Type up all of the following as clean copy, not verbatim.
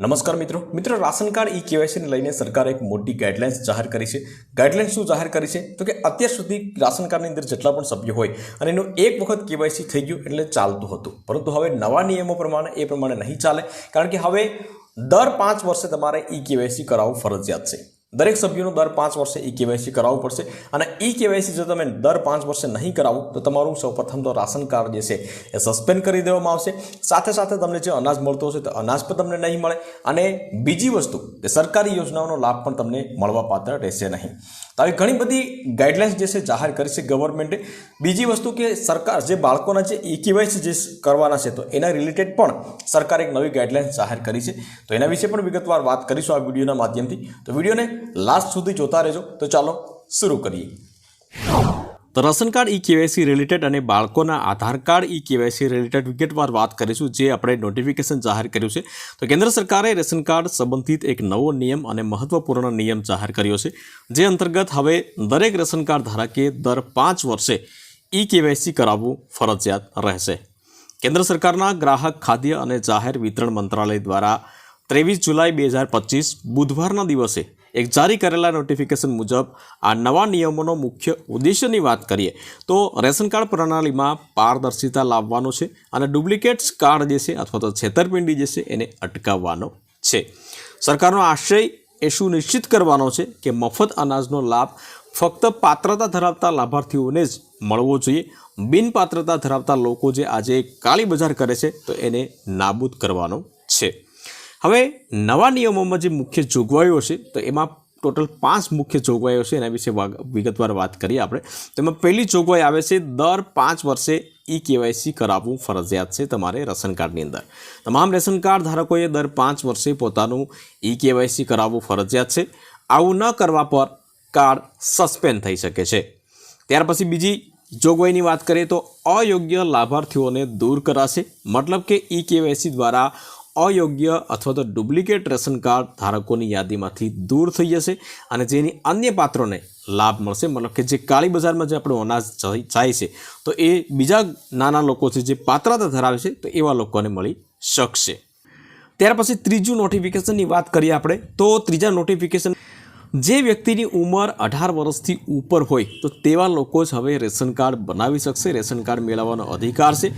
નમસ્કાર મિત્રો ration card e KYC ને લઈને સરકારે એક મોટી ગાઈડલાઇન્સ જાહેર કરી છે। ગાઈડલાઇન્સ શું જાહેર કરી છે તો કે અત્યાર સુધી રાશન કાર્ડની અંદર જેટલા પણ સભ્યો હોય અને એનું એક વખત કેવાયસી થઈ ગયું એટલે ચાલતું હતું, પરંતુ હવે નવા નિયમો પ્રમાણે એ પ્રમાણે નહીં ચાલે, કારણ કે હવે દર 5 વર્ષે તમારે ઈ કેવાયસી કરાવવું ફરજિયાત છે। દરેક સભ્યોનું દર 5 વર્ષે ઈ કેવાયસી કરાવવું પડશે અને ઈ કેવાયસી જો તમે દર 5 વર્ષે નહીં કરાવો તો તમારું સૌપ્રથમ તો રાશન કાર્ડ જે છે એ સસ્પેન્ડ કરી દેવામાં આવશે। સાથે સાથે તમને જે અનાજ મળતો હશે તો અનાજ પણ તમને નહીં મળે અને બીજી વસ્તુ કે સરકારી યોજનાઓનો લાભ પણ તમને મળવા પાત્ર રહેશે નહીં। તો આવી ઘણી બધી ગાઈડલાઇન્સ જે છે જાહેર કરી છે ગવર્મેન્ટે। બીજી વસ્તુ કે સરકાર જે બાળકોના જે ઈ કેવાયસી જે કરવાના છે તો એના રિલેટેડ પણ સરકારે એક નવી ગાઈડલાઇન્સ જાહેર કરી છે, તો એના વિશે પણ વિગતવાર વાત કરીશું આ વિડીયોના માધ્યમથી। તો વિડીયોને લાસ્ટ સુધી જોતા રહેજો। તો ચાલો શરૂ કરીએ। તો ration card e KYC related અને બાળકોના આધાર કાર્ડ ઈ કેવાયસી રિલેટેડ વિગતવાર વાત કરીશું, જે આપણે નોટિફિકેશન જાહેર કર્યું છે। તો કેન્દ્ર સરકારે રેશન કાર્ડ સંબંધિત એક નવો નિયમ અને મહત્વપૂર્ણ નિયમ જાહેર કર્યો છે, જે અંતર્ગત હવે દરેક રેશન કાર્ડ ધારકે દર 5 વર્ષે ઈ કેવાયસી કરાવવું ફરજિયાત રહેશે। કેન્દ્ર સરકારના ગ્રાહક ખાદ્ય અને જાહેર વિતરણ મંત્રાલય દ્વારા 23 જુલાઈ 2025 બુધવારના દિવસે એક જારી કરેલા નોટિફિકેશન મુજબ આ નવા નિયમોનો મુખ્ય ઉદ્દેશ્યની વાત કરીએ તો રેશન કાર્ડ પ્રણાલીમાં પારદર્શિતા લાવવાનો છે અને ડુપ્લિકેટ્સ કાર્ડ જે છે અથવા તો છેતરપિંડી જે છે એને અટકાવવાનો છે। સરકારનો આશય એ સુનિશ્ચિત કરવાનો છે કે મફત અનાજનો લાભ ફક્ત પાત્રતા ધરાવતા લાભાર્થીઓને જ મળવો જોઈએ। બિનપાત્રતા ધરાવતા લોકો જે આજે કાળી બજાર કરે છે તો એને નાબૂદ કરવાનો છે। હવે નવા નિયમોમાં જે મુખ્ય જોગવાઈઓ છે તો એમાં ટોટલ 5 મુખ્ય જોગવાઈઓ છે, એના વિશે વિગતવાર વાત કરીએ આપણે। તેમાં પહેલી જોગવાઈ આવે છે દર 5 વર્ષે ઈ કેવાયસી કરાવવું ફરજિયાત છે તમારે રેશન કાર્ડની અંદર। તમામ રેશન કાર્ડ ધારકોએ દર 5 વર્ષે પોતાનું ઈ કેવાયસી કરાવવું ફરજિયાત છે। આવું ન કરવા પર કાર્ડ સસ્પેન્ડ થઈ શકે છે। ત્યાર પછી બીજી જોગવાઈની વાત કરીએ તો અયોગ્ય લાભાર્થીઓને દૂર કરાશે, મતલબ કે ઈ કેવાયસી દ્વારા અયોગ્ય અથવા તો ડુપ્લિકેટ રેશન કાર્ડ ધારકોની યાદીમાંથી દૂર થઈ જશે અને જેની અન્ય પાત્રોને લાભ મળશે, મતલબ કે જે કાળી બજારમાં જે આપણું અનાજ જાય છે તો એ બીજા નાના લોકો છે જે પાત્રતા ધરાવે છે તો એવા લોકોને મળી શકશે। ત્યાર પછી ત્રીજું નોટિફિકેશનની વાત કરીએ આપણે તો ત્રીજા નોટિફિકેશન જે વ્યક્તિની ઉંમર 18 વર્ષથી ઉપર હોય તો તેવા લોકો જ હવે રેશન કાર્ડ બનાવી શકશે, રેશન કાર્ડ મેળવવાનો અધિકાર છે।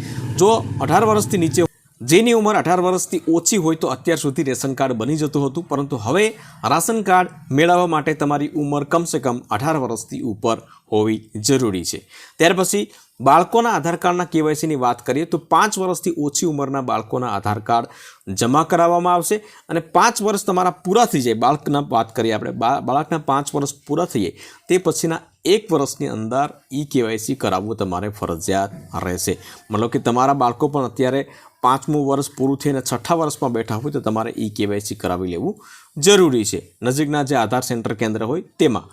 જો 18 વર્ષથી નીચે જેની ઉંમર 18 વર્ષથી ઓછી હોય તો અત્યાર સુધી રેશન કાર્ડ બની જતું હતું, પરંતુ હવે રાશન કાર્ડ મેળવવા માટે તમારી ઉંમર કમસે કમ 18 વર્ષથી ઉપર હોવી જરૂરી છે। ત્યાર પછી બાળકોના આધાર કાર્ડના કેવાયસીની વાત કરીએ તો 5 વર્ષથી ઓછી ઉંમરના બાળકોના આધાર કાર્ડ જમા કરાવવામાં આવશે અને 5 વર્ષ તમારા પૂરા થઈ જાય, બાળકના વાત કરીએ આપણે, બાળકના 5 વર્ષ પૂરા થઈ જાય તે પછીના 1 વર્ષની અંદર ઈ કેવાયસી કરાવવું તમારે ફરજિયાત રહેશે। મતલબ કે તમારા બાળકો પણ અત્યારે 5મું વર્ષ પૂરું થઈને 6ઠા વર્ષમાં બેઠા હોય તો તમારે ઈ કેવાયસી કરાવી લેવું જરૂરી છે નજીકના જે આધાર સેન્ટર કેન્દ્ર હોય તેમાં।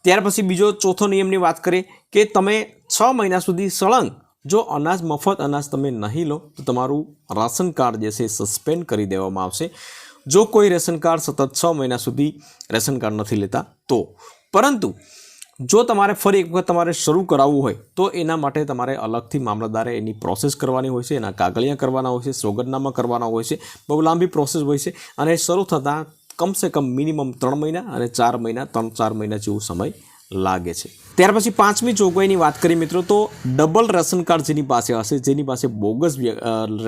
ત્યાર પછી બીજો ચોથો નિયમની વાત કરીએ કે તમે 6 મહિના સુધી સળંગ જો અનાજ મફત અનાજ તમે નહીં લો તો તમારું રાશન કાર્ડ જે છે સસ્પેન્ડ કરી દેવામાં આવશે। જો કોઈ રેશન કાર્ડ સતત 6 મહિના સુધી રેશન કાર્ડ નથી લેતા તો, પરંતુ જો તમારે ફરી એક વખત તમારે શરૂ કરાવવું હોય તો એના માટે તમારે અલગથી મામલતદારે એની પ્રોસેસ કરવાની હોય છે, એના કાગળિયા કરવાના હોય છે, સોગંદનામા કરવાના હોય છે, બહુ લાંબી પ્રોસેસ હોય છે અને શરૂ થતાં કમસે કમ મિનિમમ 3 મહિના અને 4 મહિના 3-4 મહિના જેવો સમય લાગે છે। ત્યાર પછી 5મી જોગવાઈની વાત કરીએ મિત્રો તો ડબલ રેશન કાર્ડ જેની પાસે હશે, જેની પાસે બોગસ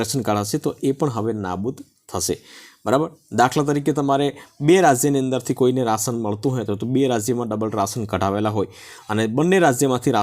રેશન કાર્ડ હશે તો એ પણ હવે નાબૂદ થશે, બરાબર। દાખલા તરીકે તમારે 2 રાજ્યની અંદરથી કોઈને રાશન મળતું હોય તો 2 રાજ્યમાં ડબલ રાશન કઢાવેલા હોય અને બંને રાજ્યમાંથી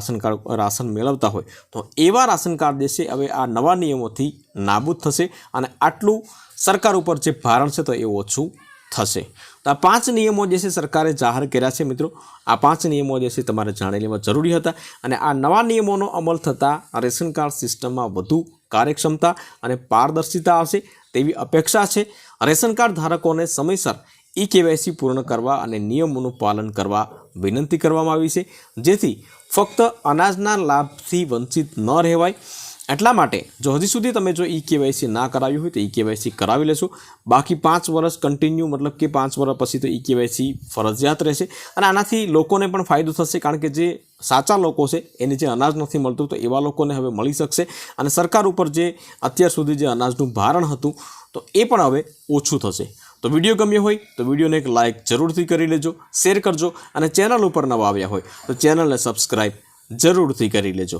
રાશન મેળવતા હોય તો એવા રાશન કાર્ડ જે છે હવે આ નવા નિયમોથી નાબૂદ થશે અને આટલું સરકાર ઉપર જે ભારણ છે તો એ ઓછું થશે। તો આ 5 નિયમો જે છે સરકારે જાહેર કર્યા છે મિત્રો। આ 5 નિયમો જે છે તમારે જાણી લેવા જરૂરી હતા અને આ નવા નિયમોનો અમલ થતાં રેશન કાર્ડ સિસ્ટમમાં વધુ કાર્યક્ષમતા અને પારદર્શિતા આવશે તેવી અપેક્ષા છે। રેશન કાર્ડ ધારકોને સમયસર ઈ કેવાયસી પૂર્ણ કરવા અને નિયમોનું પાલન કરવા વિનંતી કરવામાં આવી છે, જેથી ફક્ત અનાજના લાભથી વંચિત ન રહેવાય એટલા માટે જો હજી સુધી તમે જો ઈ કેવાયસી ના કરાવ્યું હોય તો ઈ કેવાયસી કરાવી લેશો. બાકી 5 વર્ષ કન્ટિન્યુ મતલબ કે 5 વર્ષ પછી તો ઈ કેવાયસી ફરજિયાત રહેશે અને આનાથી લોકોને પણ ફાયદો થશે, કારણ કે જે સાચા લોકો છે એને જે અનાજ નથી મળતું તો એવા લોકોને હવે મળી શકશે અને સરકાર ઉપર જે અત્યાર સુધી જે અનાજનું ભારણ હતું તો એ પણ હવે ઓછું થશે. તો વિડીયો ગમ્યો હોય તો વિડીયોને એક લાઇક જરૂરથી કરી લેજો, શેર કરજો અને ચેનલ ઉપર નવા આવ્યા હોય તો ચેનલને સબસ્ક્રાઈબ જરૂરથી કરી લેજો.